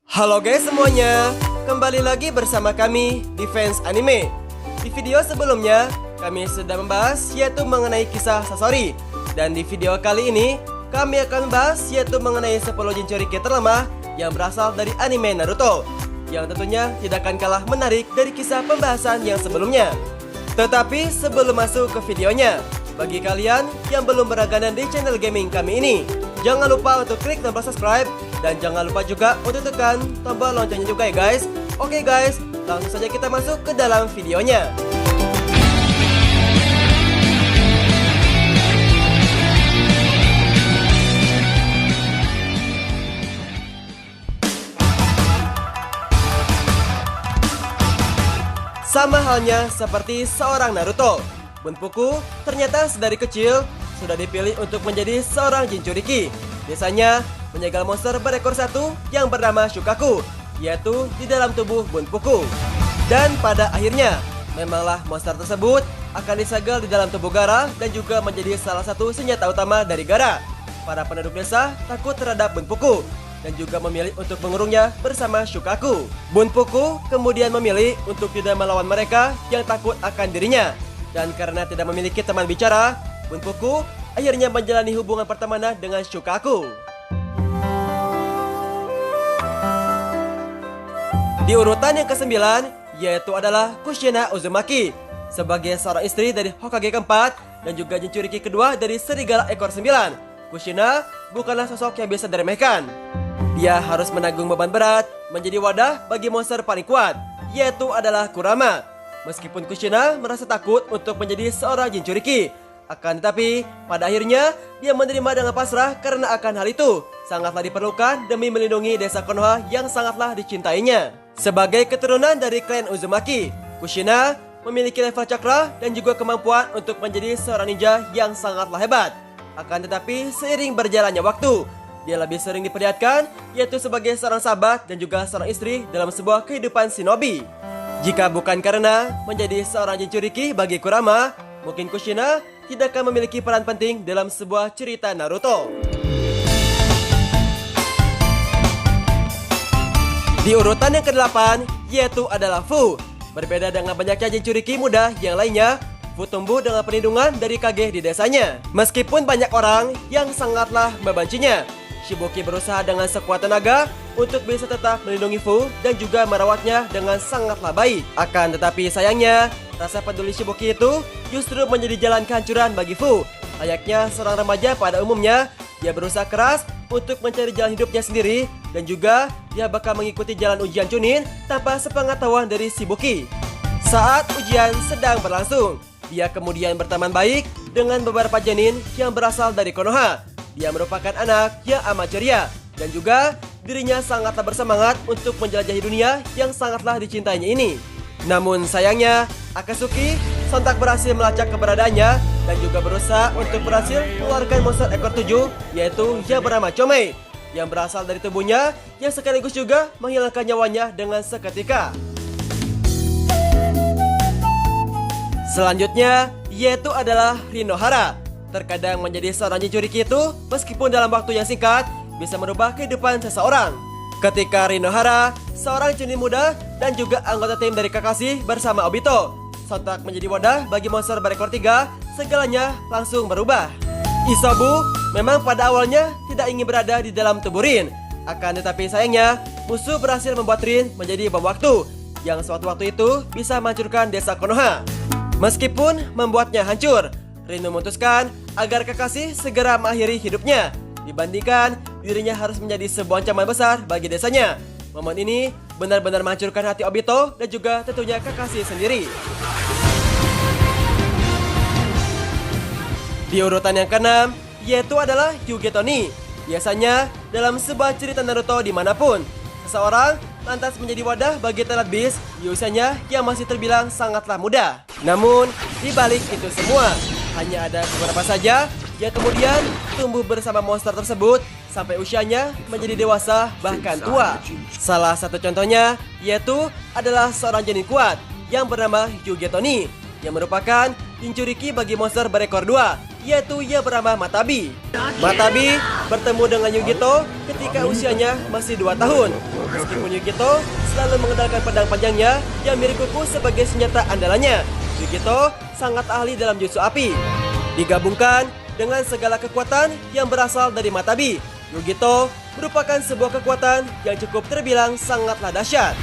Halo guys semuanya, kembali lagi bersama kami di Fans Anime. Di video sebelumnya, kami sudah membahas yaitu mengenai kisah Sasori. Dan di video kali ini, kami akan membahas yaitu mengenai 10 Jinchuriki terlemah yang berasal dari anime Naruto, yang tentunya tidak akan kalah menarik dari kisah pembahasan yang sebelumnya. Tetapi sebelum masuk ke videonya, bagi kalian yang belum berlangganan di channel gaming kami ini, jangan lupa untuk klik tombol subscribe dan jangan lupa juga untuk tekan tombol loncengnya juga ya guys. Oke guys, langsung saja kita masuk ke dalam videonya. Sama halnya seperti seorang Naruto, Bunpuku ternyata sedari kecil sudah dipilih untuk menjadi seorang Jinchuriki. Biasanya menyegal monster berekor satu yang bernama Shukaku, yaitu di dalam tubuh Bunpuku. Dan pada akhirnya, memanglah monster tersebut akan disegel di dalam tubuh Gaara dan juga menjadi salah satu senjata utama dari Gaara. Para penduduk desa takut terhadap Bunpuku dan juga memilih untuk mengurungnya bersama Shukaku. Bunpuku kemudian memilih untuk tidak melawan mereka yang takut akan dirinya. Dan karena tidak memiliki teman bicara, Bunpuku akhirnya menjalani hubungan pertemanan dengan Shukaku. Di urutan yang ke-9, yaitu adalah Kushina Uzumaki, sebagai seorang istri dari Hokage keempat dan juga Jinchuriki kedua dari Serigala Ekor 9. Kushina bukanlah sosok yang bisa diremehkan. Dia harus menanggung beban berat menjadi wadah bagi monster paling kuat, yaitu adalah Kurama. Meskipun Kushina merasa takut untuk menjadi seorang Jinchuriki, akan tetapi pada akhirnya dia menerima dengan pasrah karena akan hal itu sangatlah diperlukan demi melindungi desa Konoha yang sangatlah dicintainya. Sebagai keturunan dari klan Uzumaki, Kushina memiliki level cakra dan juga kemampuan untuk menjadi seorang ninja yang sangatlah hebat. Akan tetapi seiring berjalannya waktu, dia lebih sering diperlihatkan yaitu sebagai seorang sahabat dan juga seorang istri dalam sebuah kehidupan shinobi. Jika bukan karena menjadi seorang Jinchuriki bagi Kurama, mungkin Kushina tidak akan memiliki peran penting dalam sebuah cerita Naruto. Di urutan yang ke-8, yaitu adalah Fu. Berbeda dengan banyaknya Jinchuriki muda yang lainnya, Fu tumbuh dengan perlindungan dari Kage di desanya. Meskipun banyak orang yang sangatlah membencinya, Shibuki berusaha dengan sekuat tenaga untuk bisa tetap melindungi Fu dan juga merawatnya dengan sangatlah baik. Akan tetapi sayangnya, rasa peduli Shibuki itu justru menjadi jalan kehancuran bagi Fu. Layaknya seorang remaja pada umumnya, dia berusaha keras untuk mencari jalan hidupnya sendiri dan juga dia bakal mengikuti jalan ujian Chunin tanpa sepengetahuan dari Shibuki. Saat ujian sedang berlangsung, dia kemudian berteman baik dengan beberapa janin yang berasal dari Konoha. Dia merupakan anak yang amat ceria dan juga dirinya sangatlah bersemangat untuk menjelajahi dunia yang sangatlah dicintainya ini. Namun sayangnya, Akatsuki sontak berhasil melacak keberadaannya dan juga berusaha untuk berhasil mengeluarkan monster ekor 7, yaitu yang bernama Chomei, yang berasal dari tubuhnya yang sekaligus juga menghilangkan nyawanya dengan seketika. Selanjutnya, yaitu adalah Rinohara. Terkadang menjadi seorang Jinchuriki itu, meskipun dalam waktu yang singkat, bisa merubah kehidupan seseorang. Ketika Rinohara, seorang Chunin muda dan juga anggota tim dari Kakashi bersama Obito, sontak menjadi wadah bagi monster berekor 3, segalanya langsung berubah. Isobu memang pada awalnya tidak ingin berada di dalam tubuh Rin. Akan tetapi sayangnya, musuh berhasil membuat Rin menjadi bom waktu, yang suatu waktu itu bisa menghancurkan desa Konoha. Meskipun membuatnya hancur, Rin memutuskan agar Kakashi segera mengakhiri hidupnya, dibandingkan dirinya harus menjadi sebuah ancaman besar bagi desanya. Momen ini benar-benar menghancurkan hati Obito dan juga tentunya Kakashi sendiri. Di urutan yang ke-6, yaitu adalah Yugi Toni. Biasanya dalam sebuah cerita Naruto dimanapun, seseorang lantas menjadi wadah bagi Telat Beast di usianya yang masih terbilang sangatlah muda. Namun, di balik itu semua, hanya ada beberapa saja yang kemudian tumbuh bersama monster tersebut sampai usianya menjadi dewasa bahkan tua. Salah satu contohnya yaitu adalah seorang janin kuat yang bernama Yugi Toni, yang merupakan Jinchuriki bagi monster berekor 2 yaitu yang bernama Matabi. Matabi bertemu dengan Yugito ketika usianya masih 2 tahun. Meskipun Yugito selalu mengandalkan pedang panjangnya yang mirip kuku sebagai senjata andalannya, Yugito sangat ahli dalam jutsu api. Digabungkan dengan segala kekuatan yang berasal dari Matabi, Yugito merupakan sebuah kekuatan yang cukup terbilang sangatlah dahsyat.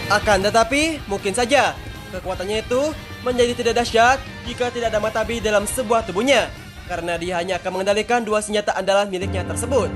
Akan tetapi, mungkin saja kekuatannya itu menjadi tidak dahsyat jika tidak ada Matabi dalam sebuah tubuhnya, karena dia hanya akan mengendalikan 2 senjata andalan miliknya tersebut.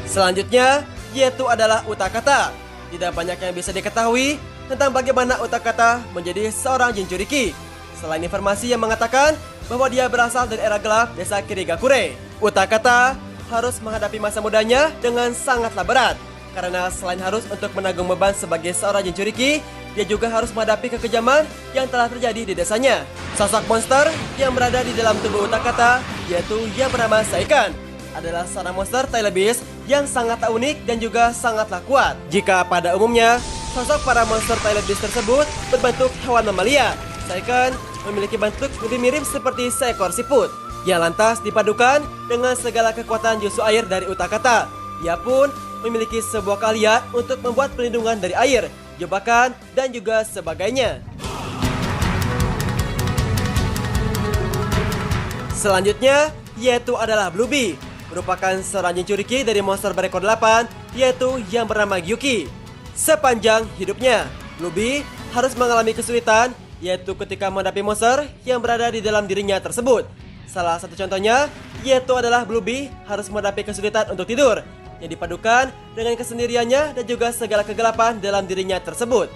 Selanjutnya, yaitu adalah Utakata. Tidak banyak yang bisa diketahui tentang bagaimana Utakata menjadi seorang Jinchuriki, selain informasi yang mengatakan bahwa dia berasal dari era gelap desa Kirigakure. Utakata harus menghadapi masa mudanya dengan sangatlah berat, karena selain harus untuk menanggung beban sebagai seorang Jinchuriki, dia juga harus menghadapi kekejaman yang telah terjadi di desanya. Sosok monster yang berada di dalam tubuh Utakata, yaitu yang bernama Saikan, adalah seorang monster tail beast yang sangatlah unik dan juga sangatlah kuat. Jika pada umumnya sosok para monster tail beast tersebut berbentuk hewan mamalia, Saikan memiliki bentuk lebih mirip seperti seekor siput yang lantas dipadukan dengan segala kekuatan jutsu air dari Utakata. Dia pun memiliki sebuah keahlian untuk membuat perlindungan dari air, jebakan, dan juga sebagainya. Selanjutnya, yaitu adalah Bluebi, merupakan seorang Jinchuriki dari monster berekor 8, yaitu yang bernama Gyuki. Sepanjang hidupnya, Bluebi harus mengalami kesulitan, yaitu ketika menghadapi monster yang berada di dalam dirinya tersebut. Salah satu contohnya, yaitu adalah Bluebi harus menghadapi kesulitan untuk tidur, yang dipadukan dengan kesendiriannya dan juga segala kegelapan dalam dirinya tersebut.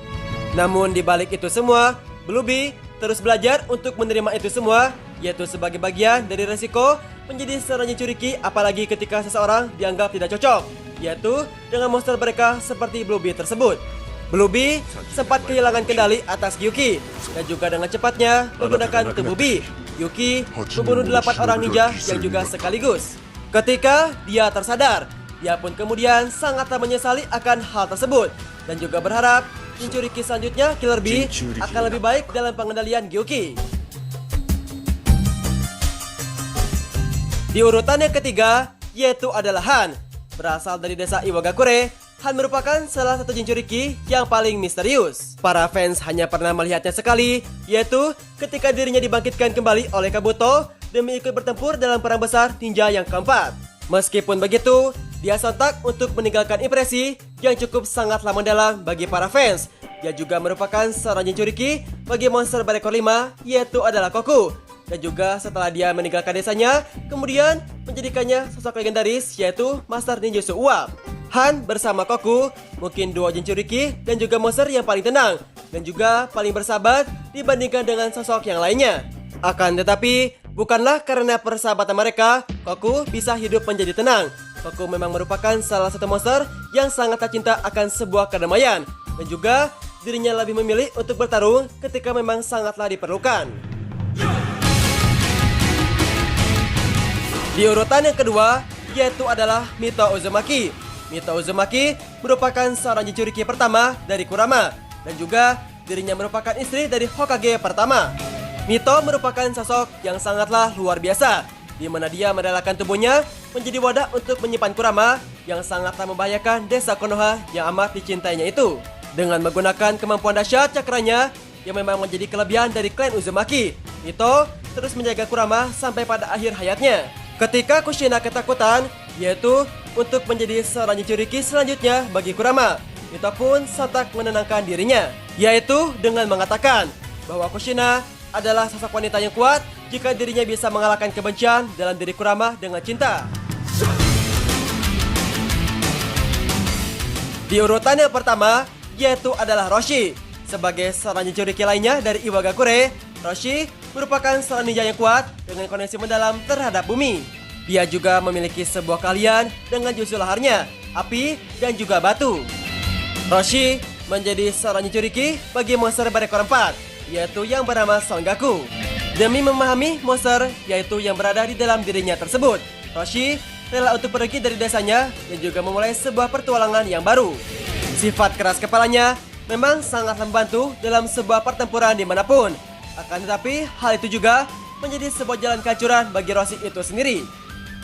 Namun di balik itu semua, Bluebi terus belajar untuk menerima itu semua, yaitu sebagai bagian dari resiko menjadi seorang Jinchuriki, apalagi ketika seseorang dianggap tidak cocok, yaitu dengan monster mereka seperti Bluebi tersebut. Bluebi sempat kehilangan kendali atas Gyuki dan juga dengan cepatnya menggunakan tubuh Bi, Gyuki membunuh 8 orang ninja yang juga sekaligus. Ketika dia tersadar, dia pun kemudian sangatlah menyesali akan hal tersebut dan juga berharap Jinchuriki selanjutnya, Killer Bee, akan lebih baik dalam pengendalian Gyuki. Di urutan yang ketiga, yaitu adalah Han. Berasal dari desa Iwagakure, Han merupakan salah satu Jinchuriki yang paling misterius. Para fans hanya pernah melihatnya sekali, yaitu ketika dirinya dibangkitkan kembali oleh Kabuto demi ikut bertempur dalam perang besar ninja yang keempat. Meskipun begitu, dia sontak untuk meninggalkan impresi yang cukup sangatlah mendalam bagi para fans. Dia juga merupakan seorang Jinchuriki bagi monster berekor 5, yaitu adalah Koku. Dan juga setelah dia meninggalkan desanya, kemudian menjadikannya sosok legendaris, yaitu Master Ninjutsu Uap. Han bersama Koku mungkin duo Jinchuriki dan juga monster yang paling tenang dan juga paling bersahabat dibandingkan dengan sosok yang lainnya. Akan tetapi, bukanlah karena persahabatan mereka, Koku bisa hidup menjadi tenang. Koku memang merupakan salah satu monster yang sangat cinta akan sebuah kedamaian, dan juga dirinya lebih memilih untuk bertarung ketika memang sangatlah diperlukan. Di urutan yang kedua, yaitu adalah Mito Uzumaki. Mito Uzumaki merupakan seorang Jinchuriki pertama dari Kurama, dan juga dirinya merupakan istri dari Hokage pertama. Mito merupakan sosok yang sangatlah luar biasa, di mana dia merelakan tubuhnya menjadi wadah untuk menyimpan Kurama yang sangatlah membahayakan desa Konoha yang amat dicintainya itu. Dengan menggunakan kemampuan dahsyat cakranya yang memang menjadi kelebihan dari klan Uzumaki, Mito terus menjaga Kurama sampai pada akhir hayatnya. Ketika Kushina ketakutan, yaitu untuk menjadi seorang Jinchuriki selanjutnya bagi Kurama, Mito pun sontak menenangkan dirinya, yaitu dengan mengatakan bahwa Kushina adalah sosok wanita yang kuat jika dirinya bisa mengalahkan kebencian dalam diri Kurama dengan cinta. Di urutan yang pertama, yaitu adalah Roshi. Sebagai seorang Jinchuriki lainnya dari Iwagakure, Roshi merupakan seorang ninja yang kuat dengan koneksi mendalam terhadap bumi. Dia juga memiliki sebuah keahlian dengan jutsu laharnya, api dan juga batu. Roshi menjadi seorang Jinchuriki bagi monster berekor 4, yaitu yang bernama Songaku. Demi memahami monster yaitu yang berada di dalam dirinya tersebut, Roshi rela untuk pergi dari desanya dan juga memulai sebuah pertualangan yang baru. Sifat keras kepalanya memang sangat membantu dalam sebuah pertempuran dimanapun. Akan tetapi, hal itu juga menjadi sebuah jalan kehancuran bagi Roshi itu sendiri.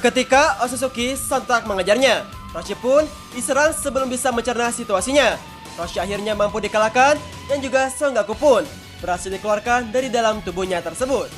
Ketika Otsutsuki sontak mengejarnya, Roshi pun diserang sebelum bisa mencerna situasinya. Roshi akhirnya mampu dikalahkan dan juga Son Goku pun berhasil dikeluarkan dari dalam tubuhnya tersebut.